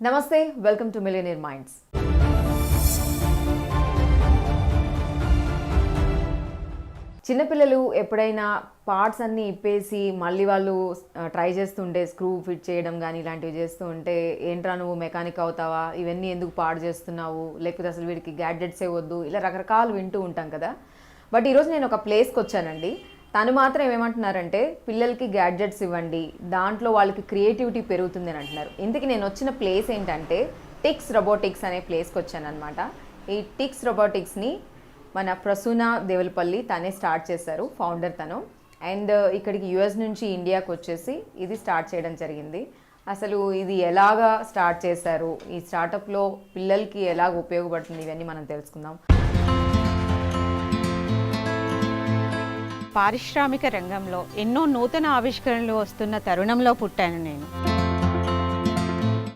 నమస్తే, welcome to millionaire minds. చిన్నపిల్లలు ఎప్పుడైనా పార్ట్స్ అన్నీ ఇప్పేసి మళ్ళీ వాళ్ళు ట్రై చేస్తుంటే స్క్రూ ఫిట్ చేయడం కానీ ఇలాంటివి చేస్తూ ఉంటే ఏంట్రా నువ్వు మెకానిక్ అవుతావా, ఇవన్నీ ఎందుకు పాడు చేస్తున్నావు, లేకపోతే అసలు వీడికి గ్యాడ్జెట్సే వద్దు, ఇలా రకరకాలు వింటూ ఉంటాం కదా. బట్ ఈరోజు నేను ఒక ప్లేస్కి వచ్చానండి. తను మాత్రం ఏమంటున్నారంటే పిల్లలకి గ్యాడ్జెట్స్ ఇవ్వండి, దాంట్లో వాళ్ళకి క్రియేటివిటీ పెరుగుతుంది అని అంటున్నారు. ఇందుకు నేను వచ్చిన ప్లేస్ ఏంటంటే టిక్స్ రోబోటిక్స్ అనే ప్లేస్కి వచ్చాను అనమాట. ఈ టిక్స్ రోబోటిక్స్ని మన ప్రసూన దేవులపల్లి తనే స్టార్ట్ చేశారు, ఫౌండర్ తను. అండ్ ఇక్కడికి యుఎస్ నుంచి ఇండియాకి వచ్చేసి ఇది స్టార్ట్ చేయడం జరిగింది. అసలు ఇది ఎలాగా స్టార్ట్ చేశారు, ఈ స్టార్టప్లో పిల్లలకి ఎలాగ ఉపయోగపడుతుంది, ఇవన్నీ మనం తెలుసుకుందాం. పారిశ్రామిక రంగంలో ఎన్నో నూతన ఆవిష్కరణలు వస్తున్న తరుణంలో పుట్టాను నేను.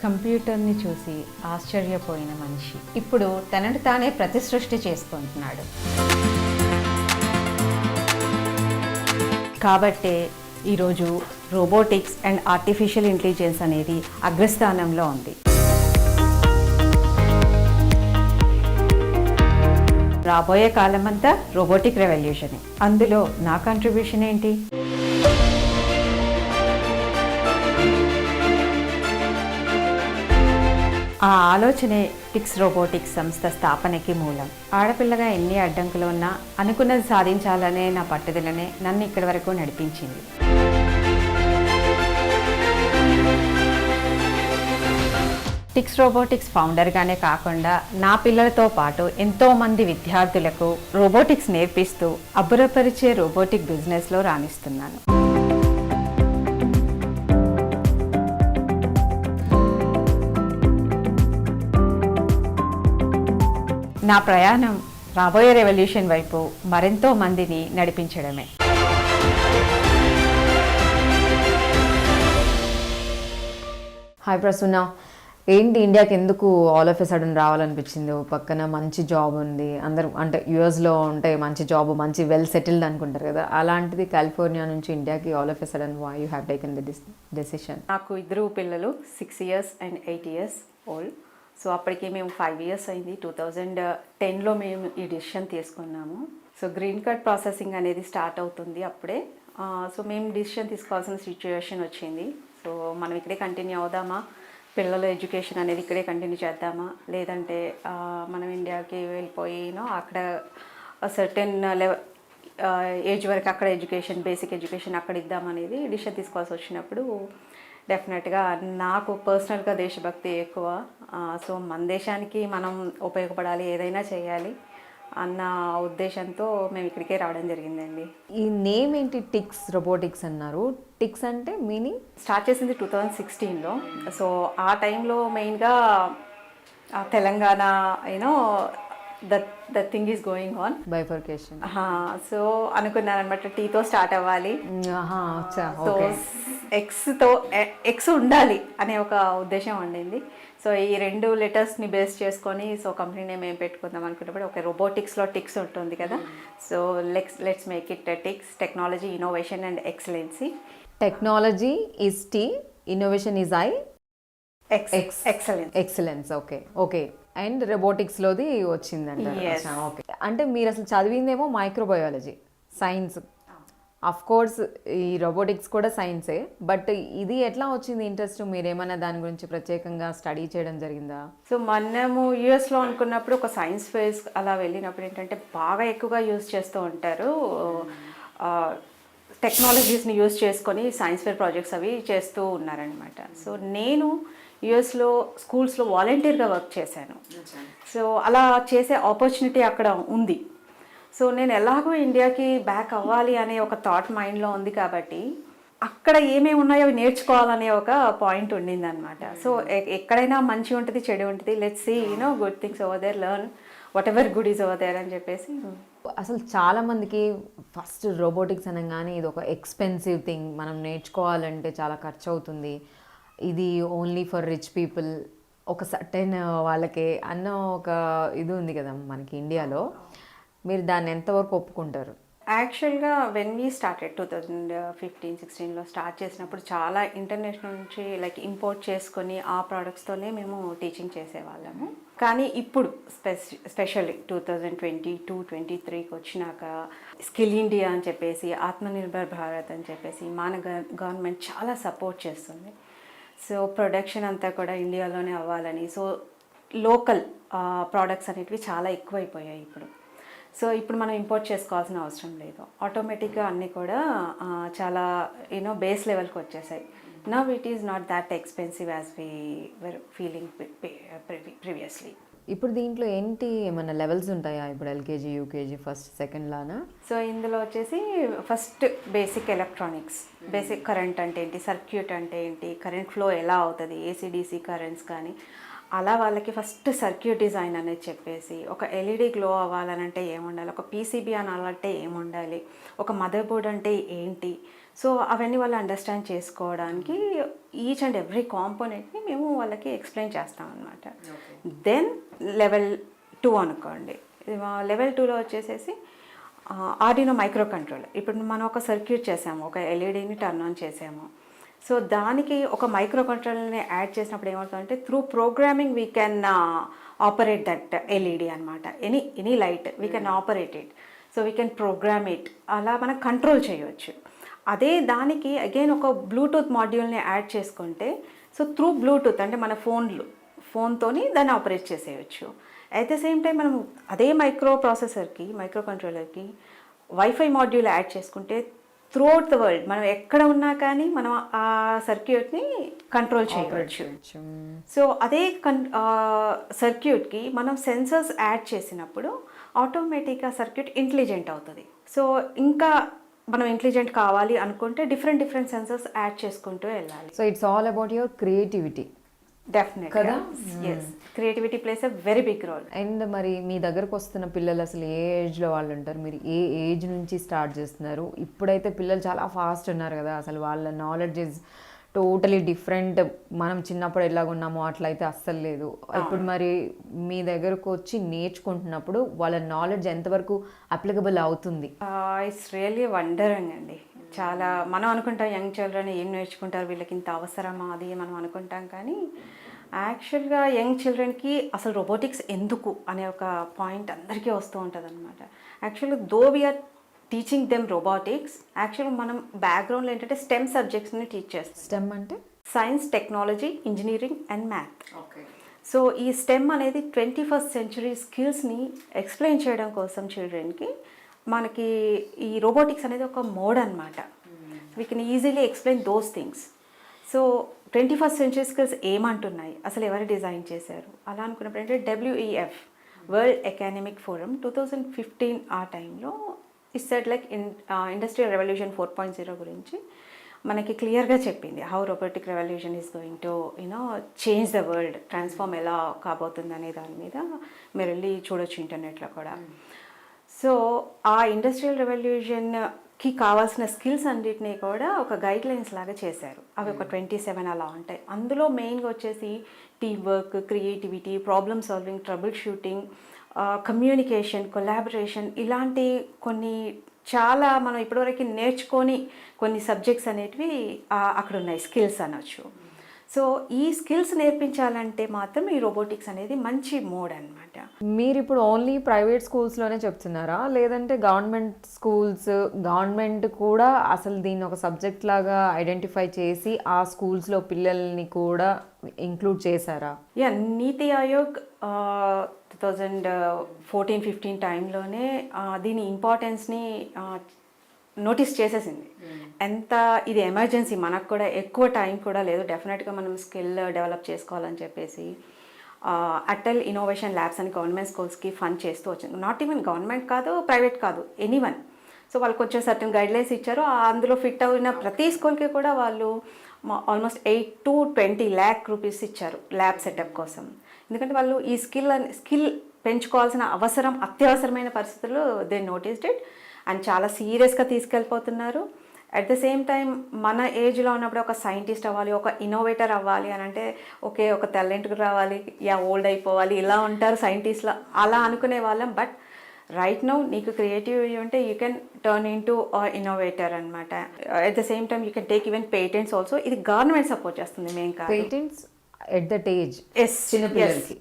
కంప్యూటర్ని చూసి ఆశ్చర్యపోయిన మనిషి ఇప్పుడు తనను తానే ప్రతిసృష్టి చేసుకుంటున్నాడు. కాబట్టే ఈరోజు రోబోటిక్స్ అండ్ ఆర్టిఫిషియల్ ఇంటెలిజెన్స్ అనేది అగ్రస్థానంలో ఉంది. రాబోయే కాలం అంతా రోబోటిక్ రెవల్యూషన్. అందులో నా కంట్రిబ్యూషన్ ఏంటి? ఆ ఆలోచనే టిక్స్ రోబోటిక్స్ సంస్థ స్థాపనకి మూలం. ఆడపిల్లగా ఎన్ని అడ్డంకులు ఉన్నా అనుకున్నది సాధించాలనే నా పట్టుదలనే నన్ను ఇక్కడి వరకు నడిపించింది. టిక్స్ రోబోటిక్స్ ఫౌండర్గానే కాకుండా నా పిల్లలతో పాటు ఎంతోమంది విద్యార్థులకు రోబోటిక్స్ నేర్పిస్తూ అబ్బురపరిచే రోబోటిక్ బిజినెస్లో రాణిస్తున్నాను. నా ప్రయాణం రాబోయే రెవల్యూషన్ వైపు మరెంతో మందిని నడిపించడమే. హాయ్ ప్రసూన, ఏంటి ఇండియాకి ఎందుకు ఆల్ ఆఫ్ ఎ సడన్ రావాలనిపించింది? పక్కన మంచి జాబ్ ఉంది, అందరూ అంటే యూఎస్లో ఉంటే మంచి జాబ్, మంచి వెల్ సెటిల్డ్ అనుకుంటారు కదా, అలాంటిది కాలిఫోర్నియా నుంచి ఇండియాకి all of a sudden why you have taken the decision? నాకు ఇద్దరు పిల్లలు, 6 years and 8 years old. So అప్పటికి మేము 5 years అయింది. 2010లో మేము ఈ డెసిషన్ తీసుకున్నాము. సో గ్రీన్ కార్డ్ ప్రాసెసింగ్ అనేది స్టార్ట్ అవుతుంది అప్పుడే. సో మేము డెసిషన్ తీసుకోవాల్సిన సిచ్యువేషన్ వచ్చింది. సో మనం ఇక్కడే కంటిన్యూ అవుదామా, పిల్లల ఎడ్యుకేషన్ అనేది ఇక్కడే కంటిన్యూ చేద్దామా, లేదంటే మనం ఇండియాకి వెళ్ళిపోయినో అక్కడ సర్టెన్ ఏజ్ వరకు అక్కడ ఎడ్యుకేషన్, బేసిక్ ఎడ్యుకేషన్ అక్కడ ఇద్దామనేది డిసిషన్ తీసుకోవాల్సి వచ్చినప్పుడు డెఫినెట్గా నాకు పర్సనల్గా దేశభక్తి ఎక్కువ. సో మన దేశానికి మనం ఉపయోగపడాలి, ఏదైనా చేయాలి అన్న ఉద్దేశంతో మేము ఇక్కడికే రావడం జరిగిందండి. ఈ నేమ్ ఏంటి? టిక్స్ రోబోటిక్స్ అన్నారు. టిక్స్ అంటే మీనింగ్? స్టార్ట్ చేసింది 2016లో. సో ఆ టైంలో మెయిన్గా Telangana you know the thing is going on bifurcation. So అనుకున్నాను అనమాట, టీతో స్టార్ట్ అవ్వాలి, సో ఎక్స్ ఉండాలి అనే ఒక ఉద్దేశం ఉండింది. సో ఈ 2 లెటర్స్ని బేస్ చేసుకొని సో కంపెనీ నేమ్ ఏం పెట్టుకుందాం అనుకున్నప్పుడు ఒక రోబోటిక్స్లో టిక్స్ ఉంటుంది కదా, so let's make it Tix, technology, innovation and excellency. Technology is T, innovation is I, excellence. Okay okay. And రోబోటిక్స్లోది వచ్చిందంట. ఓకే, అంటే మీరు అసలు చదివిందేమో మైక్రోబయాలజీ సైన్స్. అఫ్ కోర్స్ ఈ రోబోటిక్స్ కూడా సైన్సే, బట్ ఇది ఎట్లా వచ్చింది ఇంట్రెస్ట్? మీరేమన్నా దాని గురించి ప్రత్యేకంగా స్టడీ చేయడం జరిగిందా? సో మనము యూఎస్లో అనుకున్నప్పుడు ఒక సైన్స్ ఫేస్ అలా వెళ్ళినప్పుడు ఏంటంటే బాగా ఎక్కువగా యూజ్ చేస్తూ ఉంటారు, టెక్నాలజీస్ని యూజ్ చేసుకొని సైన్స్ ఫేర్ ప్రాజెక్ట్స్ అవి చేస్తూ ఉన్నారనమాట. సో నేను యూఎస్లో స్కూల్స్లో వాలంటీర్గా వర్క్ చేశాను. సో అలా చేసే ఆపర్చునిటీ అక్కడ ఉంది. సో నేను ఎలాగో ఇండియాకి బ్యాక్ అవ్వాలి అనే ఒక థాట్ మైండ్లో ఉంది కాబట్టి అక్కడ ఏమేమి ఉన్నాయో అవి నేర్చుకోవాలనే ఒక పాయింట్ ఉండింది అనమాట. సో ఎక్కడైనా మంచి ఉంటుంది, చెడు ఉంటుంది, let's see good things over there, learn whatever good is over there అని చెప్పేసి. అసలు చాలామందికి ఫస్ట్ రోబోటిక్స్ అనగానే ఇది ఒక ఎక్స్పెన్సివ్ థింగ్, మనం నేర్చుకోవాలంటే చాలా ఖర్చు అవుతుంది, ఇది ఓన్లీ ఫర్ రిచ్ పీపుల్, ఒక సర్టెన్ వాళ్ళకే అన్న ఒక ఇది ఉంది కదా మనకి ఇండియాలో. మీరు దాన్ని ఎంతవరకు ఒప్పుకుంటారు? యాక్చువల్గా వెన్ వీ స్టార్టెడ్ 2015-16లో స్టార్ట్ చేసినప్పుడు చాలా ఇంటర్నేషనల్ నుంచి లైక్ ఇంపోర్ట్ చేసుకొని ఆ ప్రోడక్ట్స్తోనే మేము టీచింగ్ చేసేవాళ్ళము. కానీ ఇప్పుడు స్పెషల్లీ 2022-23కి వచ్చినాక స్కిల్ ఇండియా అని చెప్పేసి, ఆత్మనిర్భర్ భారత్ అని చెప్పేసి మన గవర్నమెంట్ చాలా సపోర్ట్ చేస్తుంది. సో ప్రొడక్షన్ అంతా కూడా ఇండియాలోనే అవ్వాలని, సో లోకల్ ప్రోడక్ట్స్ అనేటివి చాలా ఎక్కువైపోయాయి ఇప్పుడు. సో ఇప్పుడు మనం ఇంపోర్ట్ చేసుకోవాల్సిన అవసరం లేదు, ఆటోమేటిక్గా అన్నీ కూడా చాలా బేస్ లెవెల్కి వచ్చేసాయి. Now it is not that expensive as we were feeling previously. ఇప్పుడు దీంట్లో ఏంటి ఏమైనా లెవెల్స్ ఉంటాయా? ఇప్పుడు ఎల్కేజీ, యూకేజీ, ఫస్ట్, సెకండ్ లానా? సో ఇందులో వచ్చేసి first basic electronics, basic current అంటే ఏంటి, సర్క్యూట్ అంటే ఏంటి, కరెంట్ ఫ్లో ఎలా అవుతుంది, ఏసీడీసీ కరెంట్స్ కానీ అలా వాళ్ళకి ఫస్ట్ సర్క్యూట్ డిజైన్ అనేది చెప్పేసి, ఒక ఎల్ఈడి గ్లో అవ్వాలనంటే ఏముండాలి, ఒక పీసీబీ అనాలంటే ఏముండాలి, ఒక మదర్ బోర్డ్ అంటే ఏంటి, సో అవన్నీ వాళ్ళు అండర్స్టాండ్ చేసుకోవడానికి ఈచ్ అండ్ ఎవ్రీ కాంపోనెంట్ని మేము వాళ్ళకి ఎక్స్ప్లెయిన్ చేస్తాం అనమాట. దెన్ లెవెల్ 2 అనుకోండి, లెవెల్ 2లో వచ్చేసేసి ఆర్డినో మైక్రో కంట్రోలర్. ఇప్పుడు మనం ఒక సర్క్యూట్ చేసాము, ఒక ఎల్ఈడిని టర్న్ ఆన్ చేసాము, సో దానికి ఒక మైక్రో కంట్రోలర్ని యాడ్ చేసినప్పుడు ఏమవుతుందంటే through programming we can operate that LED అనమాట. Any light we can operate it, so we can program it, అలా మనం కంట్రోల్ చేయవచ్చు. అదే దానికి అగైన్ ఒక బ్లూటూత్ మాడ్యూల్ని యాడ్ చేసుకుంటే, సో త్రూ బ్లూటూత్ అంటే మన ఫోన్తోని దాన్ని ఆపరేట్ చేసేయచ్చు. అట్ ద సేమ్ టైం మనం అదే మైక్రో కంట్రోలర్కి వైఫై మాడ్యూల్ యాడ్ చేసుకుంటే త్రూ అవుట్ ద వరల్డ్ మనం ఎక్కడ ఉన్నా కానీ మనం ఆ సర్క్యూట్ని కంట్రోల్ చేయవచ్చు. సో అదే సర్క్యూట్కి మనం సెన్సర్స్ యాడ్ చేసినప్పుడు ఆటోమేటిక్గా సర్క్యూట్ ఇంటెలిజెంట్ అవుతుంది. సో ఇంకా మనం ఇంటెలిజెంట్ కావాలి అనుకుంటే డిఫరెంట్ సెన్సర్స్ యాడ్ చేసుకుంటూ వెళ్ళాలి. So it's all about your creativity. డెఫినెట్గా కదా, yes, creativity plays a very big role. And మరి మీ దగ్గరకు వస్తున్న పిల్లలు అసలు ఏ ఏజ్లో వాళ్ళు ఉంటారు? మీరు ఏ ఏజ్ నుంచి స్టార్ట్ చేస్తున్నారు? ఇప్పుడైతే పిల్లలు చాలా ఫాస్ట్ ఉన్నారు కదా, అసలు వాళ్ళ నాలెడ్జ్ ఇస్ టోటలీ డిఫరెంట్. మనం చిన్నప్పుడు ఎలాగున్నామో అట్లయితే అస్సలు లేదు. ఇప్పుడు మరి మీ దగ్గరకు వచ్చి నేర్చుకుంటున్నప్పుడు వాళ్ళ నాలెడ్జ్ ఎంతవరకు అప్లికబుల్ అవుతుంది? ఇట్స్ రియల్లీ వండరింగ్ అండి. చాలా మనం అనుకుంటాం యంగ్ చిల్డ్రన్ ఏం నేర్చుకుంటారు, వీళ్ళకి ఇంత అవసరమా అది మనం అనుకుంటాం, కానీ యాక్చువల్గా యంగ్ చిల్డ్రన్కి అసలు రోబోటిక్స్ ఎందుకు అనే ఒక పాయింట్ అందరికీ వస్తూ ఉంటుంది అనమాట. యాక్చువల్లీ దో వీఆర్ టీచింగ్ దెమ్ రోబోటిక్స్, యాక్చువల్గా మనం బ్యాక్గ్రౌండ్లో ఏంటంటే స్టెమ్ సబ్జెక్ట్స్ని టీచ్ చేస్తాం. స్టెమ్ అంటే science, technology, engineering and math. So ఈ స్టెమ్ అనేది 21st century స్కిల్స్ని ఎక్స్ప్లెయిన్ చేయడం కోసం చిల్డ్రన్కి మనకి ఈ రోబోటిక్స్ అనేది ఒక మోడ్ అనమాట. We can easily explain those things. So 21st century skills ఏమంటున్నాయి, అసలు ఎవరు డిజైన్ చేశారు అలా అనుకున్నప్పుడు అంటే WEF వరల్డ్ ఎకనామిక్ ఫోరం 2015 ఆ టైంలో it said like industrial revolution 4.0 గురించి మనకి క్లియర్గా చెప్పింది. How robotic revolution is going to change the world, transform ఎలా కాబోతుంది అనే దాని మీద మీరు వెళ్ళి చూడొచ్చు ఇంటర్నెట్లో కూడా. సో ఆ ఇండస్ట్రియల్ రెవల్యూషన్కి కావాల్సిన స్కిల్స్ అన్నిటినీ కూడా ఒక గైడ్ లైన్స్ లాగా చేశారు. అవి ఒక 27 అలా ఉంటాయి. అందులో మెయిన్గా వచ్చేసి team work, creativity, problem solving, trouble shooting, communication, collaboration, ఇలాంటి కొన్ని చాలా మనం ఇప్పటివరకు నేర్చుకొని కొన్ని సబ్జెక్ట్స్ అనేటివి అక్కడ ఉన్నాయి, స్కిల్స్ అనొచ్చు. సో ఈ స్కిల్స్ నేర్పించాలంటే మాత్రం ఈ రోబోటిక్స్ అనేది మంచి మోడ్ అనమాట. మీరు ఇప్పుడు ఓన్లీ ప్రైవేట్ స్కూల్స్లోనే చెప్తున్నారా, లేదంటే గవర్నమెంట్ కూడా అసలు దీన్ని ఒక సబ్జెక్ట్ లాగా ఐడెంటిఫై చేసి ఆ స్కూల్స్లో పిల్లల్ని కూడా ఇంక్లూడ్ చేశారా? నీతి ఆయోగ్ 2014-15 టైంలోనే దీని ఇంపార్టెన్స్ని నోటీస్ చేసేసింది. ఎంత ఇది ఎమర్జెన్సీ, మనకు కూడా ఎక్కువ టైం కూడా లేదు, డెఫినెట్గా మనం స్కిల్ డెవలప్ చేసుకోవాలని చెప్పేసి అటల్ ఇన్నోవేషన్ ల్యాబ్స్ అని గవర్నమెంట్ స్కూల్స్కి ఫండ్ చేస్తూ వచ్చింది. నాట్ ఈవెన్ గవర్నమెంట్ కాదు, ప్రైవేట్ కాదు, ఎనీవన్. సో వాళ్ళకి వచ్చే సర్టన్ గైడ్లైన్స్ ఇచ్చారు. అందులో ఫిట్ అయిన ప్రతి స్కూల్కి కూడా వాళ్ళు ఆల్మోస్ట్ 8 to 20 lakh rupees ఇచ్చారు ల్యాబ్ సెటప్ కోసం. ఎందుకంటే వాళ్ళు ఈ స్కిల్ పెంచుకోవాల్సిన అవసరం, అత్యవసరమైన పరిస్థితుల్లో దే నోటీస్డ్ ఇట్ అండ్ చాలా సీరియస్గా తీసుకెళ్ళిపోతున్నారు. అట్ ద సేమ్ టైం మన ఏజ్లో ఉన్నప్పుడు ఒక సైంటిస్ట్ అవ్వాలి, ఒక ఇన్నోవేటర్ అవ్వాలి అని అంటే ఓకే ఒక టాలెంట్కి రావాలి, ఓల్డ్ అయిపోవాలి, ఇలా ఉంటారు సైంటిస్ట్లో, అలా అనుకునే వాళ్ళం. బట్ రైట్ నౌ నీకు క్రియేటివ్ ఉంటే you can turn into innovator అనమాట. At the same time you can take even patents also. ఇది గవర్నమెంట్ సపోర్ట్ చేస్తుంది, మేము కాదు. Patents at that age yes, చిన్నపిల్లలకి.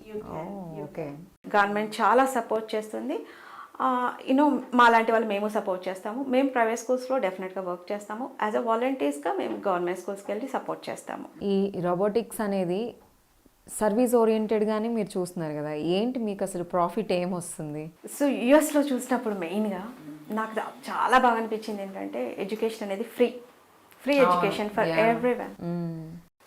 ఓకే. గవర్నమెంట్ చాలా సపోర్ట్ చేస్తుంది. యూనో మా లాంటి వాళ్ళు మేము సపోర్ట్ చేస్తాము. మేము ప్రైవేట్ స్కూల్స్లో డెఫినెట్గా వర్క్ చేస్తాము. యాజ్ అ వాలంటీర్స్గా మేము గవర్నమెంట్ స్కూల్స్కి వెళ్ళి సపోర్ట్ చేస్తాము. ఈ రోబోటిక్స్ అనేది సర్వీస్ ఓరియంటెడ్గానే మీరు చూస్తున్నారు కదా, ఏంటి మీకు అసలు ప్రాఫిట్ ఏమొస్తుంది? సో యూఎస్లో చూసినప్పుడు మెయిన్గా నాకు చాలా బాగా అనిపించింది ఏంటంటే ఎడ్యుకేషన్ అనేది free education for everyone.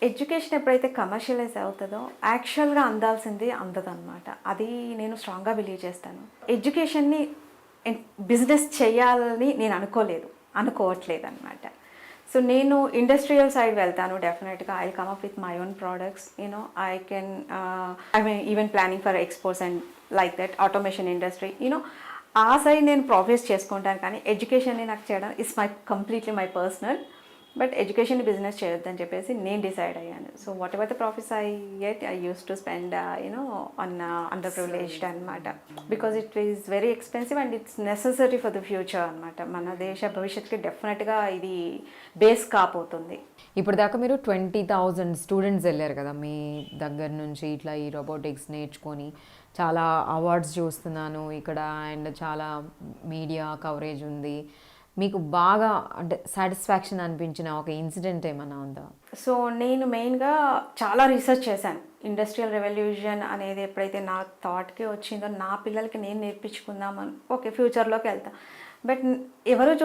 Education ఎప్పుడైతే కమర్షియలైజ్ అవుతుందో యాక్చువల్గా అందాల్సింది అందదన్నమాట. అది నేను స్ట్రాంగ్గా బిలీవ్ చేస్తాను. ఎడ్యుకేషన్ని బిజినెస్ చేయాలని నేను అనుకోవట్లేదు అనమాట. సో నేను ఇండస్ట్రియల్ సైడ్ వెళ్తాను డెఫినెట్గా. I come up with my own products. You know I mean even planning for exports and like that automation industry. You know ఆ సైడ్ నేను ప్రాఫిట్స్ చేసుకుంటాను, కానీ ఎడ్యుకేషన్ని నాకు చేయడం it's completely my personal. But education business చేయొద్దని చెప్పేసి నేను డిసైడ్ అయ్యాను. So whatever the profits I get I use to spend on underprivileged అనమాట. Because it is very expensive and it's necessary for the future అనమాట. మన దేశ భవిష్యత్తుకి డెఫినెట్గా ఇది బేస్ కాపోతుంది. ఇప్పుడు దాకా మీరు 20,000 స్టూడెంట్స్ వెళ్ళారు కదా మీ దగ్గర నుంచి ఇట్లా ఈ రోబోటిక్స్ నేర్చుకొని. చాలా అవార్డ్స్ చూస్తున్నాను ఇక్కడ అండ్ చాలా మీడియా కవరేజ్ ఉంది. మీకు బాగా అంటే సాటిస్ఫాక్షన్ అనిపించిన ఒక ఇన్సిడెంట్ ఏమైనా ఉందా? సో నేను మెయిన్గా చాలా రీసెర్చ్ చేశాను. ఇండస్ట్రియల్ రెవల్యూషన్ అనేది ఎప్పుడైతే నా థాట్కి వచ్చిందో నా పిల్లలకి నేను నేర్పించుకుందామని, ఓకే ఫ్యూచర్లోకి వెళ్తా. బట్ ఎవరు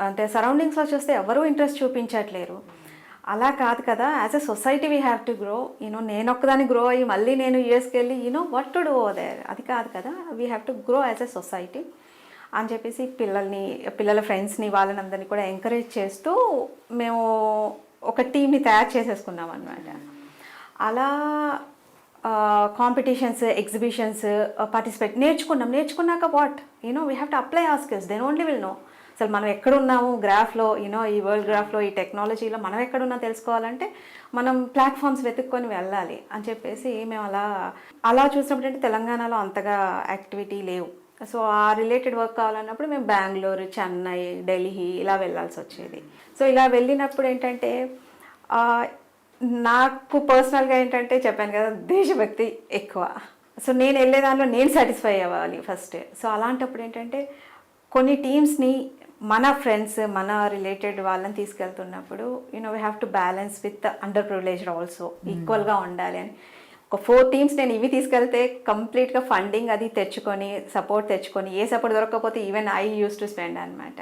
అంటే సరౌండింగ్స్లో చూస్తే ఎవరూ ఇంట్రెస్ట్ చూపించట్లేరు. అలా కాదు కదా, as a society we have to grow. నేను ఒక్కదాన్ని గ్రో అయ్యి మళ్ళీ నేను యూఎస్కి వెళ్ళి వాట్ టు డూ దేర్, అది కాదు కదా. We have to grow as a society అని చెప్పేసి పిల్లల ఫ్రెండ్స్ని వాళ్ళని అందరినీ కూడా ఎంకరేజ్ చేస్తూ మేము ఒక టీమ్ని తయారు చేసేసుకున్నాం అనమాట. అలా కాంపిటీషన్స్, ఎగ్జిబిషన్స్ నేర్చుకున్నాక what we have to apply our skills, then only will know అసలు మనం ఎక్కడున్నాము గ్రాఫ్లో, ఈ వరల్డ్ గ్రాఫ్లో, ఈ టెక్నాలజీలో మనం ఎక్కడున్నా తెలుసుకోవాలంటే మనం ప్లాట్ఫామ్స్ వెతుక్కొని వెళ్ళాలి అని చెప్పేసి మేము అలా చూసినప్పుడు అంటే తెలంగాణలో అంతగా యాక్టివిటీ లేవు. సో ఆ రిలేటెడ్ వర్క్ కావాలన్నప్పుడు మేము బెంగళూరు, చెన్నై, ఢిల్లీ ఇలా వెళ్ళాల్సి వచ్చేది. సో ఇలా వెళ్ళినప్పుడు ఏంటంటే నాకు పర్సనల్గా ఏంటంటే చెప్పాను కదా, దేశభక్తి ఎక్కువ. సో నేను వెళ్ళే దానిలో నేను సాటిస్ఫై అవ్వాలి ఫస్ట్. సో అలాంటప్పుడు ఏంటంటే కొన్ని టీమ్స్ని మన ఫ్రెండ్స్, మన రిలేటెడ్ వాళ్ళని తీసుకెళ్తున్నప్పుడు we have to balance with underprivileged also, ఈక్వల్గా ఉండాలి అని ఒక 4 టీమ్స్ నేను ఇవి తీసుకెళ్తే కంప్లీట్గా ఫండింగ్ అది తెచ్చుకొని, సపోర్ట్ తెచ్చుకొని, ఏ సపోర్ట్ దొరకకపోతే even I use to spend అనమాట.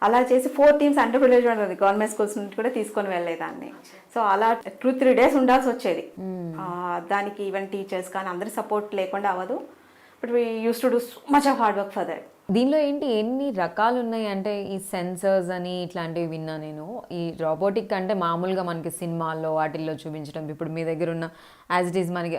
అలా చేసి 4 టీమ్స్ అండర్ ప్రివిలేజ్డ్ ఉంటుంది గవర్నమెంట్ స్కూల్స్ నుంచి కూడా తీసుకొని వెళ్ళేదాన్ని. సో అలా 2-3 డేస్ ఉండాల్సి వచ్చేది. దానికి ఈవెన్ టీచర్స్ కానీ అందరి సపోర్ట్ లేకుండా అవ్వదు. But we use to do so much of hard work for that. దీనిలో ఏంటి ఎన్ని రకాలు ఉన్నాయి అంటే ఈ సెన్సర్స్ అని ఇట్లాంటివి విన్నా నేను. ఈ రోబోటిక్ అంటే మామూలుగా మనకి సినిమాల్లో వాటిల్లో చూపించడం, ఇప్పుడు మీ దగ్గర ఉన్న యాజ్ ఇట్ ఈస్ మనకి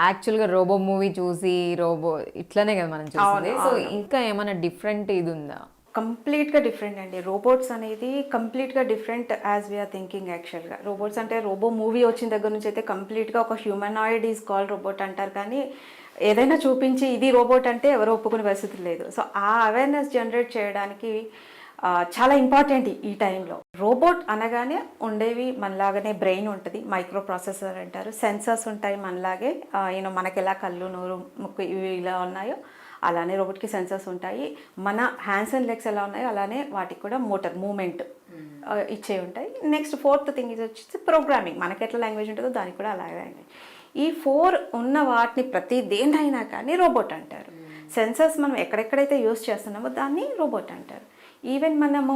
యాక్చువల్గా రోబో మూవీ చూసి రోబో ఇట్లానే కదా మనం చూస్తుంది. సో ఇంకా ఏమైనా డిఫరెంట్ ఇది ఉందా? కంప్లీట్గా డిఫరెంట్ అండి. రోబోట్స్ అనేది కంప్లీట్గా డిఫరెంట్ యాజ్ వీఆర్ థింకింగ్. యాక్చువల్గా రోబోట్స్ అంటే రోబో మూవీ వచ్చిన దగ్గర నుంచి అయితే కంప్లీట్గా ఒక హ్యూమనాయిడ్ ఈజ్ కాల్డ్ రోబోట్ అంటారు, కానీ ఏదైనా చూపించి ఇది రోబోట్ అంటే ఎవరో ఒప్పుకునే పరిస్థితి లేదు. సో ఆ అవేర్నెస్ జనరేట్ చేయడానికి చాలా ఇంపార్టెంట్ ఈ టైంలో. రోబోట్ అనగానే ఉండేవి మనలాగానే బ్రెయిన్ ఉంటుంది, మైక్రో ప్రాసెసర్ అంటారు, సెన్సర్స్ ఉంటాయి మనలాగే. మనకి ఎలా కళ్ళు, నోరు, ముక్కు ఇవి ఇలా ఉన్నాయో అలానే రోబోట్కి సెన్సర్స్ ఉంటాయి. మన హ్యాండ్స్ అండ్ లెగ్స్ ఎలా ఉన్నాయో అలానే వాటికి కూడా మోటార్ మూమెంట్ ఇచ్చే ఉంటాయి. నెక్స్ట్ 4th థింగ్ ఇది వచ్చేసి ప్రోగ్రామింగ్. మనకి ఎట్లా లాంగ్వేజ్ ఉంటుందో దానికి కూడా అలాగే లాంగ్వేజ్. ఈ 4 ఉన్న వాటిని ప్రతి దేన్నైనా కానీ రోబోట్ అంటారు. సెన్సర్స్ మనం ఎక్కడెక్కడైతే యూస్ చేస్తున్నామో దాన్ని రోబోట్ అంటారు. ఈవెన్ మనము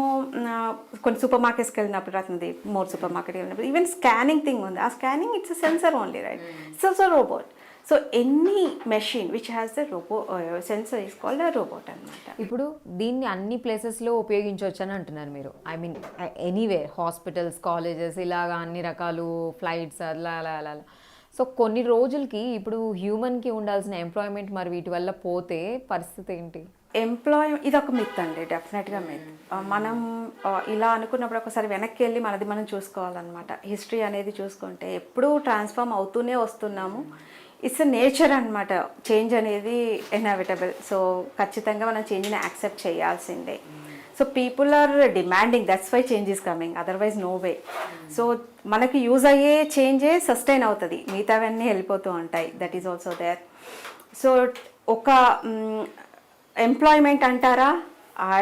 కొన్ని సూపర్ మార్కెట్స్కి వెళ్ళినప్పుడు రాస్తుంది, మోర్ సూపర్ మార్కెట్కి వెళ్ళినప్పుడు ఈవెన్ స్కానింగ్ థింగ్ ఉంది. ఆ scanning it's sensor only, right? It's also robot. So any machine which has the sensor is called a robot అనమాట. ఇప్పుడు దీన్ని అన్ని ప్లేసెస్లో ఉపయోగించవచ్చు అని అంటున్నారు మీరు. I mean anywhere, hospitals, colleges, ఇలాగా అన్ని రకాలు, ఫ్లైట్స్, అలా అలా అలా. సో కొన్ని రోజులకి ఇప్పుడు హ్యూమన్కి ఉండాల్సిన ఎంప్లాయ్మెంట్ మరి వీటి వల్ల పోతే పరిస్థితి ఏంటి? ఇది ఒక మిత్ అండి, డెఫినెట్గా మిత్. మనం ఇలా అనుకున్నప్పుడు ఒకసారి వెనక్కి వెళ్ళి మనం చూసుకోవాలన్నమాట. హిస్టరీ అనేది చూసుకుంటే ఎప్పుడూ ట్రాన్స్ఫార్మ్ అవుతూనే వస్తున్నాము. ఇట్స్ నేచర్ అనమాట. చేంజ్ అనేది ఇన్ఎవిటబుల్. సో ఖచ్చితంగా మనం చేంజ్ని యాక్సెప్ట్ చేయాల్సిందే. So people are demanding, that's why change is coming, otherwise no way. So మనకి యూజ్ అయ్యే చేంజే సస్టైన్ అవుతుంది, మిగతావన్నీ వెళ్ళిపోతూ ఉంటాయి. That is also there. So ఒక ఎంప్లాయ్మెంట్ అంటారా,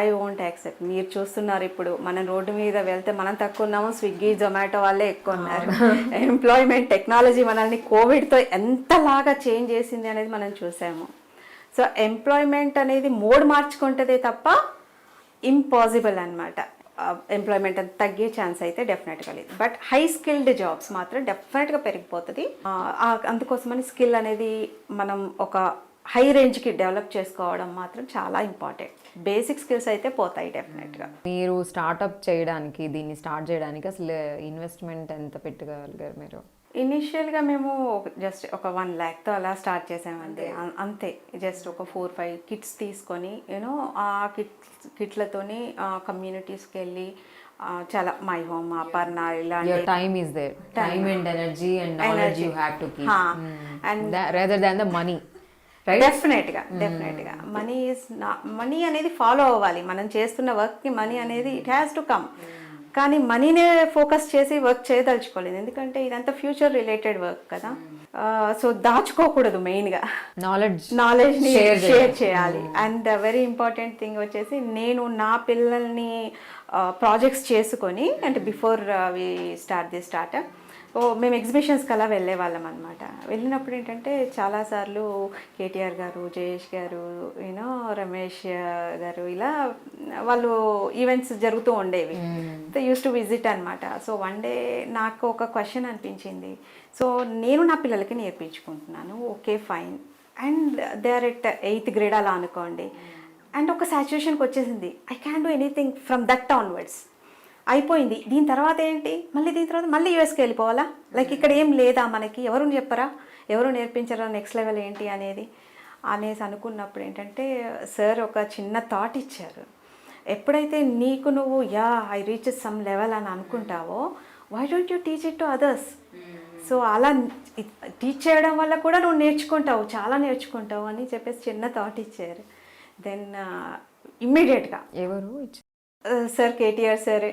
ఐ వోంట్ యాక్సెప్ట్. మీరు చూస్తున్నారు ఇప్పుడు మనం రోడ్డు మీద వెళ్తే మనం తక్కువ ఉన్నాము, స్విగ్గీ జొమాటో వాళ్ళే ఎక్కువ ఉన్నారు. ఎంప్లాయ్మెంట్ టెక్నాలజీ మనల్ని కోవిడ్తో ఎంతలాగా చేంజ్ చేసింది అనేది మనం చూసాము. సో ఎంప్లాయ్మెంట్ అనేది మోడ్ మార్చుకుంటుందే తప్ప ఇంపాసిబుల్ అనమాట. ఎంప్లాయ్మెంట్ అంత తగ్గే ఛాన్స్ అయితే డెఫినెట్గా లేదు. బట్ హై స్కిల్డ్ జాబ్స్ మాత్రం డెఫినెట్గా పెరిగిపోతుంది. అందుకోసమని స్కిల్ అనేది మనం ఒక హై రేంజ్కి డెవలప్ చేసుకోవడం మాత్రం చాలా ఇంపార్టెంట్. బేసిక్ స్కిల్స్ అయితే పోతాయి డెఫినెట్గా. మీరు స్టార్ట్అప్ చేయడానికి, దీన్ని స్టార్ట్ చేయడానికి అసలు ఇన్వెస్ట్మెంట్ ఎంత పెట్టగలిగారు మీరు? ఇనిషియల్గా మేము జస్ట్ ఒక 1 lakh అలా స్టార్ట్ చేసామండి. అంతే. జస్ట్ ఒక 4-5 కిట్స్ తీసుకొని యూనో ఆ కిట్లతోని కమ్యూనిటీస్కి వెళ్ళి చాలా మై హోమ్, అపర్ణ ఇలాంటి time is there, time and energy and knowledge you have to keep and rather than the money. డెఫినెట్గా మనీ అనేది ఫాలో అవ్వాలి. మనం చేస్తున్న వర్క్కి మనీ అనేది ఇట్ హ్యాస్ టు కమ్. కానీ మనీనే ఫోకస్ చేసి వర్క్ చేయదలుచుకోలేదు, ఎందుకంటే ఇదంతా ఫ్యూచర్ రిలేటెడ్ వర్క్ కదా. సో దాచుకోకూడదు, మెయిన్గా నాలెడ్జ్ని షేర్ చేయాలి. అండ్ వెరీ ఇంపార్టెంట్ థింగ్ వచ్చేసి, నేను నా పిల్లల్ని ప్రాజెక్ట్స్ చేసుకొని, అంటే before we start the startup, మేము ఎగ్జిబిషన్స్కి అలా వెళ్ళే వాళ్ళం అనమాట. వెళ్ళినప్పుడు ఏంటంటే చాలాసార్లు కేటీఆర్ గారు, జయేష్ గారు, యూనో రమేష్ గారు, ఇలా వాళ్ళు ఈవెంట్స్ జరుగుతూ ఉండేవి. యూస్ టు విజిట్ అనమాట. సో వన్ డే నాకు ఒక క్వశ్చన్ అనిపించింది. సో నేను నా పిల్లలకి నేర్పించుకుంటున్నాను, okay fine, and they are at 8th grade అలా అనుకోండి. అండ్ ఒక సాచురేషన్కి వచ్చేసింది, I can do anything from that onwards. అయిపోయింది. దీని తర్వాత ఏంటి, దీని తర్వాత మళ్ళీ యూఎస్కి వెళ్ళిపోవాలా? లైక్ ఇక్కడ ఏం లేదా మనకి, ఎవరు చెప్పరా, ఎవరు నేర్పించరా నెక్స్ట్ లెవెల్ ఏంటి అనేసి అనుకున్నప్పుడు ఏంటంటే సార్ ఒక చిన్న థాట్ ఇచ్చారు. ఎప్పుడైతే నీకు నువ్వు ఐ రీచ్ సమ్ లెవెల్ అని అనుకుంటావో, why don't you teach it to others? So అలా టీచ్ చేయడం వల్ల కూడా నువ్వు నేర్చుకుంటావు, చాలా నేర్చుకుంటావు అని చెప్పేసి చిన్న థాట్ ఇచ్చారు. దెన్ ఇమ్మీడియట్గా ఎవరు సార్, కేటీఆర్ సార్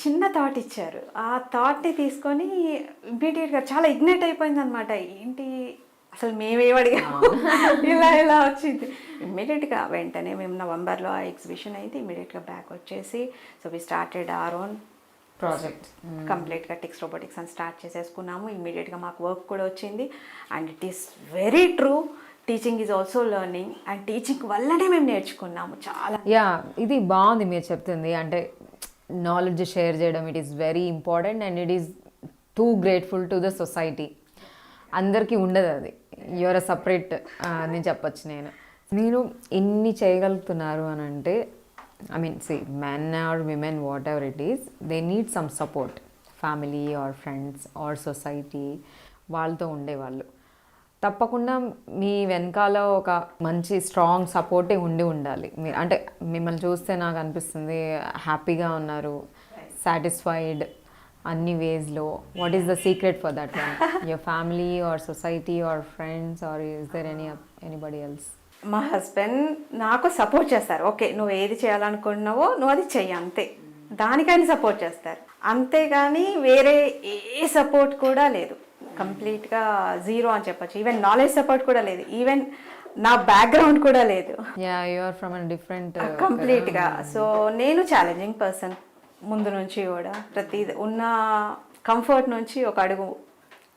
చిన్న థాట్ ఇచ్చారు. ఆ థాట్ని తీసుకొని ఇమ్మీడియట్గా చాలా ఇగ్నైట్ అయిపోయింది అనమాట. ఏంటి అసలు మేమేమడిగాము, ఇలా వచ్చింది. ఇమ్మీడియట్గా వెంటనే మేము నవంబర్లో ఆ ఎగ్జిబిషన్ అయితే ఇమ్మీడియట్గా బ్యాక్ వచ్చేసి, so we started our own project. కంప్లీట్గా టెక్స్ రోబోటిక్స్ అని స్టార్ట్ చేసేసుకున్నాము. ఇమ్మీడియట్గా మాకు వర్క్ కూడా వచ్చింది. And it is very true, teaching is also learning, and teaching వల్లనే మేము నేర్చుకున్నాము చాలా. ఇది బాగుంది మీరు చెప్తుంది. అంటే నాలెడ్జ్ షేర్ చేయడం, it is very important and it is too grateful to the society. అందరికీ ఉండదు అది, యువర్ అ సపరేట్ అని చెప్పచ్చు. నేను ఎన్ని చేయగలుగుతున్నారు అని అంటే, I mean men or women, whatever it is, they need some support, family or friends or society, వాళ్ళతో ఉండేవాళ్ళు. తప్పకుండా మీ వెనకాల ఒక మంచి స్ట్రాంగ్ సపోర్టే ఉండాలి. అంటే మిమ్మల్ని చూస్తే నాకు అనిపిస్తుంది హ్యాపీగా ఉన్నారు, సాటిస్ఫైడ్ అన్ని వేస్లో. What is the secret for that one? Your family or society or friends or is there anybody else? మా హస్బెండ్ నాకు సపోర్ట్ చేస్తారు. ఓకే, నువ్వు ఏది చేయాలనుకుంటున్నావో నువ్వు అది చెయ్యి, అంతే. దానికని సపోర్ట్ చేస్తారు, అంతేగాని వేరే ఏ సపోర్ట్ కూడా లేదు. కంప్లీట్గా జీరో అని చెప్పచ్చు. ఈవెన్ నాలెడ్జ్ సపోర్ట్ కూడా లేదు, ఈవెన్ నా బ్యాక్గ్రౌండ్ కూడా లేదు. డిఫరెంట్ కంప్లీట్గా. సో నేను ఛాలెంజింగ్ పర్సన్ ముందు నుంచి కూడా. ప్రతి ఉన్న కంఫర్ట్ నుంచి ఒక అడుగు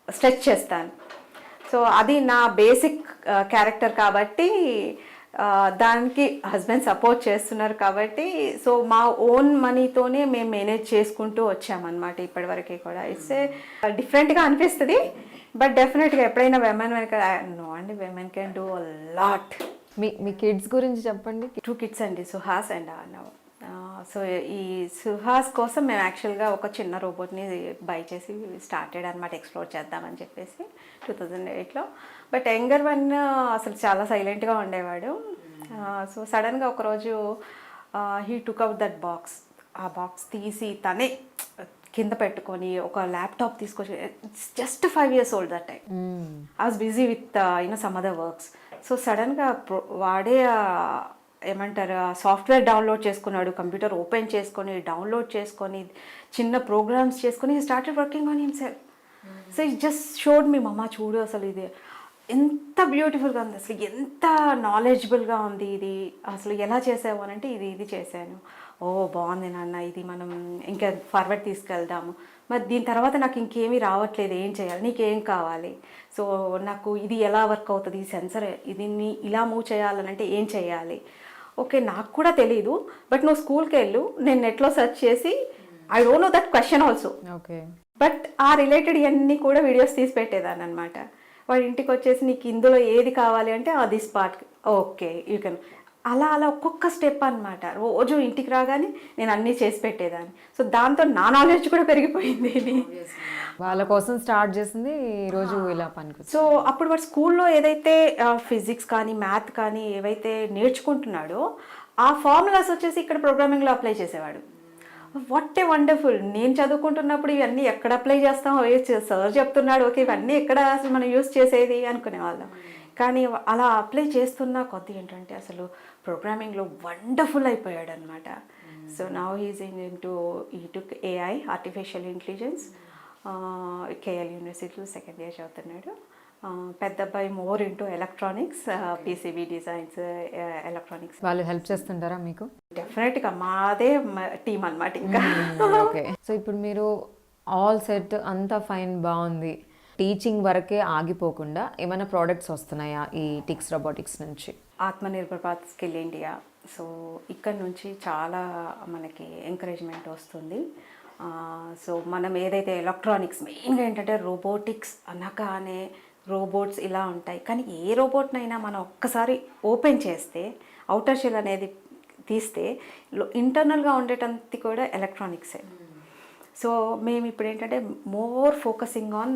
స్ట్రెచ్ చేస్తాను. సో అది నా బేసిక్ క్యారెక్టర్ కాబట్టి, దానికి హస్బెండ్ సపోర్ట్ చేస్తున్నారు కాబట్టి, సో మా ఓన్ మనీతోనే మేము మేనేజ్ చేసుకుంటూ వచ్చామన్నమాట ఇప్పటివరకు కూడా. ఇట్స్ డిఫరెంట్గా అనిపిస్తుంది, బట్ డెఫినెట్గా ఎప్పుడైనా విమెన్ వెనక నో అండి, women can do a lot. Me kids గురించి చెప్పండి. 2 kids అండి, సుహాస్ అండ్ ఆర్నవ్. సో ఈ సుహాస్ కోసం మేము యాక్చువల్గా ఒక చిన్న రోబోట్ని బై చేసి స్టార్టెడ్ అనమాట, ఎక్స్ప్లోర్ చేద్దామని చెప్పేసి 2008లో. బట్ యంగర్ వన్ అసలు చాలా సైలెంట్గా ఉండేవాడు. సో సడన్గా ఒకరోజు he took out that box. ఆ బాక్స్ తీసి తనే కింద పెట్టుకొని ఒక ల్యాప్టాప్ తీసుకొచ్చి, just 5 years old that time. I was busy with some other works. So సడన్గా వాడే ఏమంటారు సాఫ్ట్వేర్ డౌన్లోడ్ చేసుకున్నాడు, కంప్యూటర్ ఓపెన్ చేసుకొని డౌన్లోడ్ చేసుకొని చిన్న ప్రోగ్రామ్స్ చేసుకొని started working on himself. So ఈ జస్ట్ షోడ్ మీ మమ్మ చూడు అసలు ఇది ఎంత బ్యూటిఫుల్గా ఉంది, అసలు ఎంత నాలెడ్జబుల్గా ఉంది, ఇది అసలు ఎలా చేసావు అని అంటే ఇది చేశాను. ఓ బాగుంది నాన్న, ఇది మనం ఇంకా ఫార్వర్డ్ తీసుకెళ్దాము. మరి దీని తర్వాత నాకు ఇంకేమీ రావట్లేదు, ఏం చేయాలి, నీకేం కావాలి, సో నాకు ఇది ఎలా వర్క్ అవుతుంది, ఈ సెన్సర్ దీన్ని ఇలా మూవ్ చేయాలనంటే ఏం చేయాలి, ఓకే నాకు కూడా తెలీదు, బట్ నువ్వు స్కూల్కి వెళ్ళు, నేను నెట్లో సెర్చ్ చేసి I don't know that question also, okay, but ఆ రిలేటెడ్ ఇవన్నీ కూడా వీడియోస్ తీసి పెట్టేదాన్ని అనమాట. వాడి ఇంటికి వచ్చేసి నీకు ఇందులో ఏది కావాలి అంటే this part, okay you can, అలా ఒక్కొక్క స్టెప్ అనమాట. రోజు ఇంటికి రాగానే నేను అన్నీ చేసి పెట్టేదాన్ని. సో దాంతో నా నాలెడ్జ్ కూడా పెరిగిపోయింది. వాళ్ళ కోసం స్టార్ట్ చేసింది ఈరోజు ఇలా పనికి. సో అప్పుడు వాడు స్కూల్లో ఏదైతే ఫిజిక్స్ కానీ మ్యాథ్ కానీ ఏవైతే నేర్చుకుంటున్నాడో ఆ ఫార్ములాస్ వచ్చేసి ఇక్కడ ప్రోగ్రామింగ్లో అప్లై చేసేవాడు. What a wonderful. నేను చదువుకుంటున్నప్పుడు ఇవన్నీ ఎక్కడ అప్లై చేస్తాం, సార్ చెప్తున్నాడు, ఓకే ఇవన్నీ ఎక్కడ అసలు మనం యూస్ చేసేది అనుకునేవాళ్ళం. కానీ అలా అప్లై చేస్తున్న కొద్ది ఏంటంటే అసలు ప్రోగ్రామింగ్లో వండర్ఫుల్ అయిపోయాడు అనమాట. So now he's in to AI, artificial intelligence, KL యూనివర్సిటీలో 2nd year చదువుతున్నాడు. పెద్ద అబ్బాయి more into electronics, PCB designs, electronics. వాళ్ళు హెల్ప్ చేస్తుంటారా మీకు? డెఫినెట్గా మాదే టీం అనమాట ఇంకా. ఓకే, సో ఇప్పుడు మీరు ఆల్ సెట్ అంతా ఫైన్ బాగుంది, టీచింగ్ వరకే ఆగిపోకుండా ఏమైనా ప్రోడక్ట్స్ వస్తున్నాయా ఈ టిక్స్ రోబోటిక్స్ నుంచి? Atmanirbhar Bharat skill India, so ఇక్కడ నుంచి చాలా మనకి ఎంకరేజ్మెంట్ వస్తుంది. సో మనం ఏదైతే ఎలక్ట్రానిక్స్ మెయిన్గా ఏంటంటే రోబోటిక్స్ అనగానే రోబోట్స్ ఇలా ఉంటాయి, కానీ ఏ రోబోట్నైనా మనం ఒక్కసారి ఓపెన్ చేస్తే అవుటర్ షెల్ అనేది తీస్తే ఇంటర్నల్గా ఉండేటంత కూడా ఎలక్ట్రానిక్సే. సో మేము ఇప్పుడు ఏంటంటే more focusing on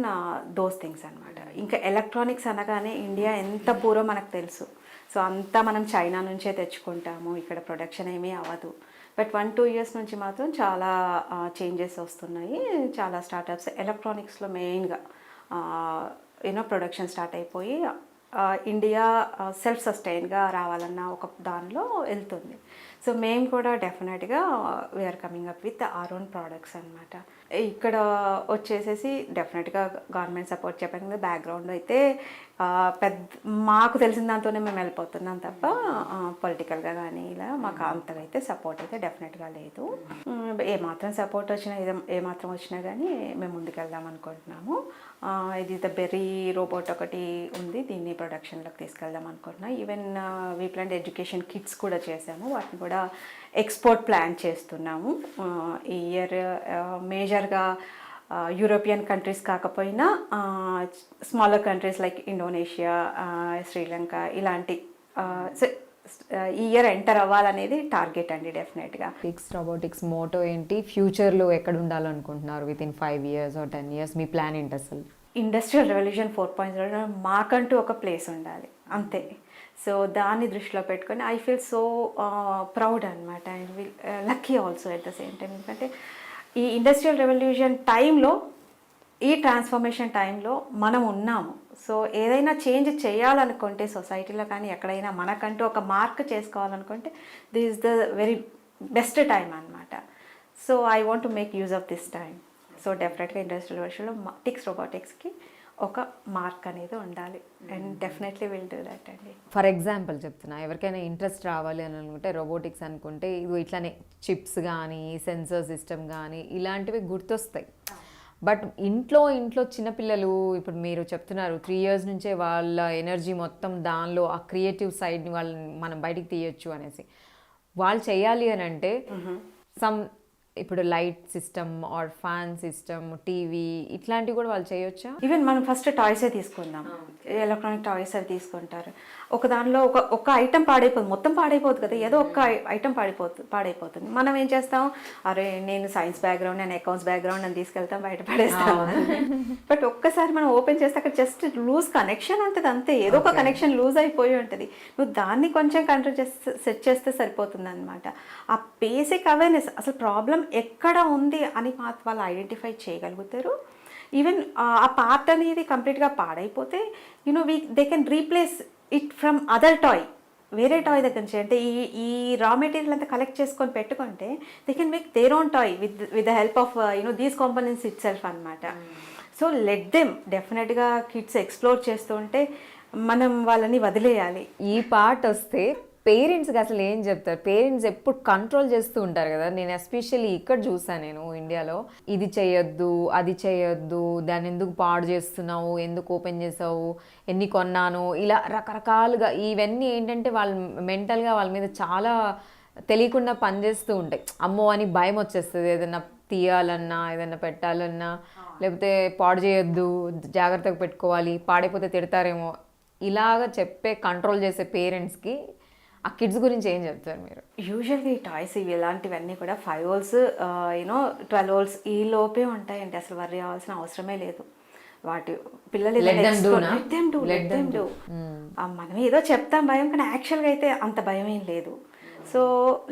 those things అనమాట. ఇంకా ఎలక్ట్రానిక్స్ అనగానే ఇండియా ఎంత పూర్వం మనకు తెలుసు. సో అంతా మనం చైనా నుంచే తెచ్చుకుంటాము, ఇక్కడ ప్రొడక్షన్ ఏమీ అవ్వదు. బట్ 1-2 years నుంచి మాత్రం చాలా చేంజెస్ వస్తున్నాయి. చాలా స్టార్టప్స్ ఎలక్ట్రానిక్స్లో మెయిన్గా ప్రొడక్షన్ స్టార్ట్ అయిపోయి ఇండియా సెల్ఫ్ సస్టైన్గా రావాలన్న ఒక దానిలో వెళ్తుంది. సో మేము కూడా డెఫినెట్గా we are coming up with our own products అనమాట. ఇక్కడ వచ్చేసేసి డెఫినెట్గా గవర్నమెంట్ సపోర్ట్ చెప్పాను కదా, బ్యాక్గ్రౌండ్ అయితే పెద్ద మాకు తెలిసిన దాంతోనే మేము వెళ్ళిపోతున్నాం తప్ప పొలిటికల్గా కానీ ఇలా మాకు అంతగా అయితే సపోర్ట్ అయితే డెఫినెట్గా లేదు. ఏమాత్రం సపోర్ట్ వచ్చినా ఏమాత్రం వచ్చినా కానీ మేము ముందుకెళ్దాం అనుకుంటున్నాము. ఇది ద బెర్రీ రోబోట్ ఒకటి ఉంది, దీన్ని ప్రొడక్షన్లోకి తీసుకెళ్దాం అనుకుంటున్నాం. Even we plan education kits కూడా చేసాము, వాటిని కూడా ఎక్స్పోర్ట్ ప్లాన్ చేస్తున్నాము. ఈ ఇయర్ మేజర్గా యూరోపియన్ కంట్రీస్ కాకపోయినా smaller countries like Indonesia, Sri Lanka ఇలాంటి ఈ ఇయర్ ఎంటర్ అవ్వాలనేది టార్గెట్ అండి డెఫినెట్గా. టిక్స్ రోబోటిక్స్ మోటో ఏంటి, ఫ్యూచర్లో ఎక్కడ ఉండాలనుకుంటున్నారు వితిన్ 5 years or 10 years? మీ ప్లాన్ ఏంటి అసలు? ఇండస్ట్రియల్ రెవల్యూషన్ 4.0 మాకంటూ ఒక ప్లేస్ ఉండాలి అంతే. సో దాన్ని దృష్టిలో పెట్టుకొని ఐ ఫీల్ సో ప్రౌడ్ అనమాట, and will lucky also at the same time. ఎందుకంటే ఈ ఇండస్ట్రియల్ రెవల్యూషన్ టైంలో, ఈ ట్రాన్స్ఫర్మేషన్ టైంలో మనం ఉన్నాము. సో ఏదైనా చేంజ్ చేయాలనుకుంటే సొసైటీలో కానీ ఎక్కడైనా మనకంటూ ఒక మార్క్ చేసుకోవాలనుకుంటే this is the very best time అనమాట. So I want to make use of this time. So డెఫినెట్గా ఇండస్ట్రియల్ రెవల్యూషన్లో టిక్స్ రోబోటిక్స్కి ఒక మార్క్ అనేది ఉండాలి, and definitely will do that అండి. ఫర్ ఎగ్జాంపుల్ చెప్తున్నా, ఎవరికైనా ఇంట్రెస్ట్ రావాలి అని అనుకుంటే రోబోటిక్స్ అనుకుంటే ఇది ఇట్లానే చిప్స్ కానీ సెన్సర్ సిస్టమ్ కానీ ఇలాంటివి గుర్తొస్తాయి. బట్ ఇంట్లో చిన్నపిల్లలు ఇప్పుడు మీరు చెప్తున్నారు 3 years నుంచే వాళ్ళ ఎనర్జీ మొత్తం దానిలో ఆ క్రియేటివ్ సైడ్ని వాళ్ళని మనం బయటికి తీయొచ్చు అనేసి వాళ్ళు చేయాలి అని అంటే సమ్ ఇప్పుడు light system or fan system, TV ఇట్లాంటివి కూడా వాళ్ళు చేయొచ్చా? ఈవెన్ మనం ఫస్ట్ టాయ్సే తీసుకుందాం, ఎలక్ట్రానిక్ టాయ్స్ అవి తీసుకుంటారు. ఒక దానిలో ఒక ఐటెం పాడైపోతుంది, మొత్తం పాడైపోతుంది కదా, ఏదో ఒక ఐటెం పాడైపోతుంది. మనం ఏం చేస్తాం, అరే నేను సైన్స్ బ్యాక్గ్రౌండ్, నేను అకౌంట్స్ బ్యాక్గ్రౌండ్ అని తీసుకెళ్తాం, బయట పడేస్తాం. బట్ ఒక్కసారి మనం ఓపెన్ చేస్తే అక్కడ జస్ట్ లూజ్ కనెక్షన్ ఉంటుంది అంతే, ఏదో ఒక కనెక్షన్ లూజ్ అయిపోయి ఉంటుంది. నువ్వు దాన్ని కొంచెం కంట్రోల్ చేస్తే సెట్ చేస్తే సరిపోతుంది అనమాట. ఆ బేసిక్ అవేర్నెస్, అసలు ప్రాబ్లం ఎక్కడ ఉంది అని వాళ్ళు ఐడెంటిఫై చేయగలుగుతారు. ఈవెన్ ఆ పార్ట్ అనేది కంప్లీట్గా పాడైపోతే they can replace it from other toy, వేరే టాయ్ దగ్గర నుంచి. అంటే ఈ రా మెటీరియల్ అంతా కలెక్ట్ చేసుకొని పెట్టుకుంటే they can make their own toy with the help of these components it self అనమాట. సో లెట్ దెమ్, డెఫినెట్గా కిడ్స్ ఎక్స్ప్లోర్ చేస్తూ ఉంటే మనం వాళ్ళని వదిలేయాలి. ఈ పార్ట్ వస్తే పేరెంట్స్కి అసలు ఏం చెప్తారు? పేరెంట్స్ ఎప్పుడు కంట్రోల్ చేస్తూ ఉంటారు కదా. నేను ఎస్పెషల్లీ ఇక్కడ చూసాను, నేను ఇండియాలో ఇది చేయొద్దు, అది చేయొద్దు, దాన్ని ఎందుకు పాడు చేస్తున్నావు, ఎందుకు ఓపెన్ చేసావు, ఎన్ని కొన్నాను, ఇలా రకరకాలుగా. ఇవన్నీ ఏంటంటే వాళ్ళు మెంటల్గా వాళ్ళ మీద చాలా తెలియకుండా పనిచేస్తూ ఉంటాయి. అమ్మో అని భయం వచ్చేస్తుంది, ఏదైనా తీయాలన్నా ఏదైనా పెట్టాలన్నా, లేకపోతే పాడు చేయొద్దు, జాగ్రత్తగా పెట్టుకోవాలి, పాడైపోతే తిడతారేమో, ఇలాగ చెప్పే కంట్రోల్ చేసే పేరెంట్స్కి ఆ కిడ్స్ గురించి ఏం చెప్తారు మీరు? యూజువల్గా ఈ టాయ్స్ ఇవి ఇలాంటివన్నీ కూడా 5 years 12 years ఈ లోపే ఉంటాయండి. అసలు వర్రీ అవ్వాల్సిన అవసరమే లేదు. వాటి పిల్లలు మనం ఏదో చెప్తాం భయం, కానీ యాక్చువల్గా అయితే అంత భయం ఏం లేదు. So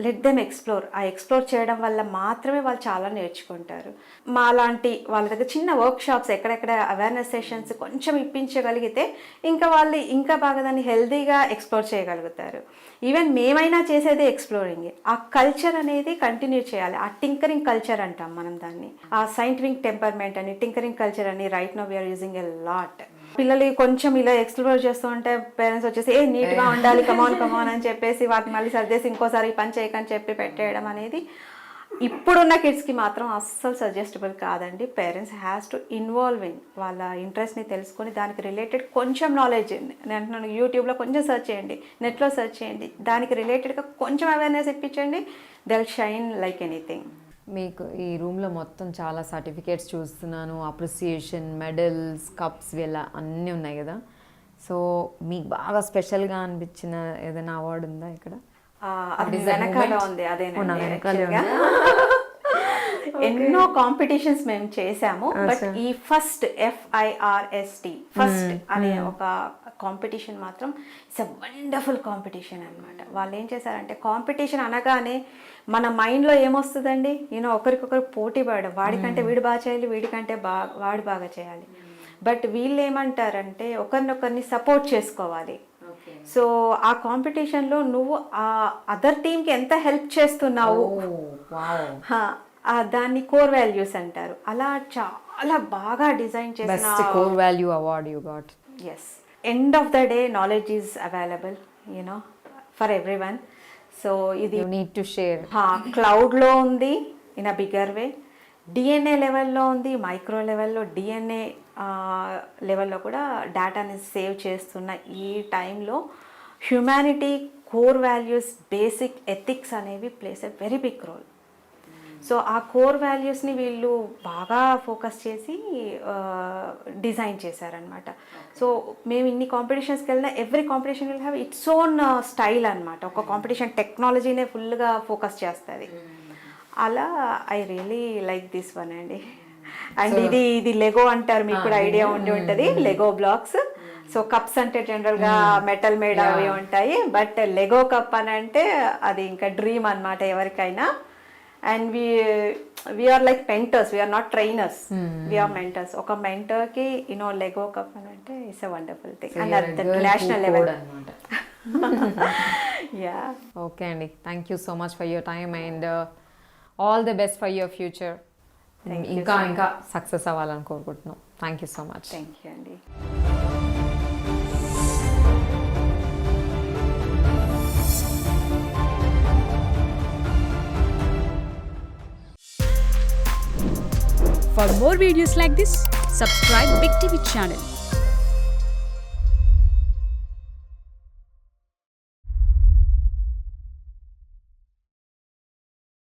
let them explore. ఆ ఎక్స్ప్లోర్ చేయడం వల్ల మాత్రమే వాళ్ళు చాలా నేర్చుకుంటారు. మా లాంటి వాళ్ళ దగ్గర చిన్న వర్క్ షాప్స్, ఎక్కడెక్కడ అవేర్నెస్ సెషన్స్ కొంచెం ఇప్పించగలిగితే ఇంకా వాళ్ళు ఇంకా బాగా దాన్ని హెల్తీగా ఎక్స్ప్లోర్ చేయగలుగుతారు. ఈవెన్ మేమైనా చేసేది ఎక్స్ప్లోరింగ్. ఆ కల్చర్ అనేది కంటిన్యూ చేయాలి. ఆ టింకరింగ్ కల్చర్ అంటాం మనం దాన్ని. ఆ సైంటిఫిక్ టెంపర్మెంట్ అని, టింకరింగ్ కల్చర్ అని right now we are using a lot. పిల్లలు కొంచెం ఇలా ఎక్స్ప్లోర్ చేస్తూ ఉంటే పేరెంట్స్ వచ్చేసి నీట్గా ఉండాలి, కమాన్ అని చెప్పేసి వాటిని మళ్ళీ సర్దేసి ఇంకోసారి పని చేయకని చెప్పి పెట్టేయడం అనేది ఇప్పుడున్న కిడ్స్కి మాత్రం అస్సలు సజెస్టబుల్ కాదండి. Parents has to involve in, వాళ్ళ ఇంట్రెస్ట్ని తెలుసుకొని దానికి రిలేటెడ్ కొంచెం నాలెడ్జ్, నేను అంటున్నాను యూట్యూబ్లో కొంచెం సెర్చ్ చేయండి, నెట్లో సెర్చ్ చేయండి, దానికి రిలేటెడ్గా కొంచెం అవేర్నెస్ ఇప్పించండి, they will shine like anything. మీకు ఈ రూమ్లో మొత్తం చాలా సర్టిఫికేట్స్ చూస్తున్నాను, అప్రిసియేషన్, మెడల్స్, కప్స్, ఇలా అన్నీ ఉన్నాయి కదా. సో మీకు బాగా స్పెషల్గా అనిపించిన ఏదైనా అవార్డు ఉందా ఇక్కడ? అది వెనకాల ఉంది, ఎన్నో కాంపిటీషన్స్ మేము చేసాము. బట్ ఈ ఫస్ట్ FIRST ఫస్ట్ అనే ఒక కాంపిటీషన్ మాత్రం ఇట్స్ ఎ వండర్ఫుల్ కాంపిటీషన్ అనమాట. వాళ్ళు ఏం చేశారంటే, కాంపిటీషన్ అనగానే మన మైండ్లో ఏమొస్తుందండి, ఒకరికొకరు పోటీ పడడం, వాడికంటే వీడు బాగా చేయాలి, వీడికంటే వాడు బాగా చేయాలి. బట్ వీళ్ళు ఏమంటారంటే ఒకరినొకరిని సపోర్ట్ చేసుకోవాలి. సో ఆ కాంపిటీషన్లో నువ్వు ఆ అదర్ టీమ్కి ఎంత హెల్ప్ చేస్తున్నావు, దాన్ని కోర్ వాల్యూస్ అంటారు. అలా చాలా బాగా డిజైన్ చేసిన core value award you got. Yes, end of the day knowledge is available for everyone. So ఇది నీడ్ టు షేర్. క్లౌడ్లో ఉంది in a bigger way, DNA లెవెల్లో ఉంది, మైక్రో లెవెల్లో, DNA లెవెల్లో కూడా డేటాని సేవ్ చేస్తున్న ఈ టైంలో humanity, core values, basic ethics అనేవి plays a very big role. So ఆ కోర్ వాల్యూస్ని వీళ్ళు బాగా ఫోకస్ చేసి డిజైన్ చేశారనమాట. సో మేము ఇన్ని కాంపిటీషన్స్కి వెళ్ళినా every competition will have its own style అనమాట. ఒక కాంపిటీషన్ టెక్నాలజీనే ఫుల్గా ఫోకస్ చేస్తుంది. అలా I really like this one అండి. అండ్ ఇది లెగో అంటారు, మీకు కూడా ఐడియా ఉండి ఉంటుంది, లెగో బ్లాక్స్. సో కప్స్ అంటే జనరల్గా మెటల్ మేడ్ అవి ఉంటాయి, బట్ లెగో కప్ అని అంటే అది ఇంకా డ్రీమ్ అనమాట ఎవరికైనా. And we are like mentors, we are not trainers, we are mentors. ఒక మెంటర్కి లెగో కప్ అని అంటే it's a wonderful thing. And at the national level. Yeah, okay అండి, thank you so much for your time and all the best for your future. ఇంకా success అవ్వాలని కోరుకుంటున్నాం. Thank you so much. Thank you అండి. For more videos like this, subscribe Big TV channel.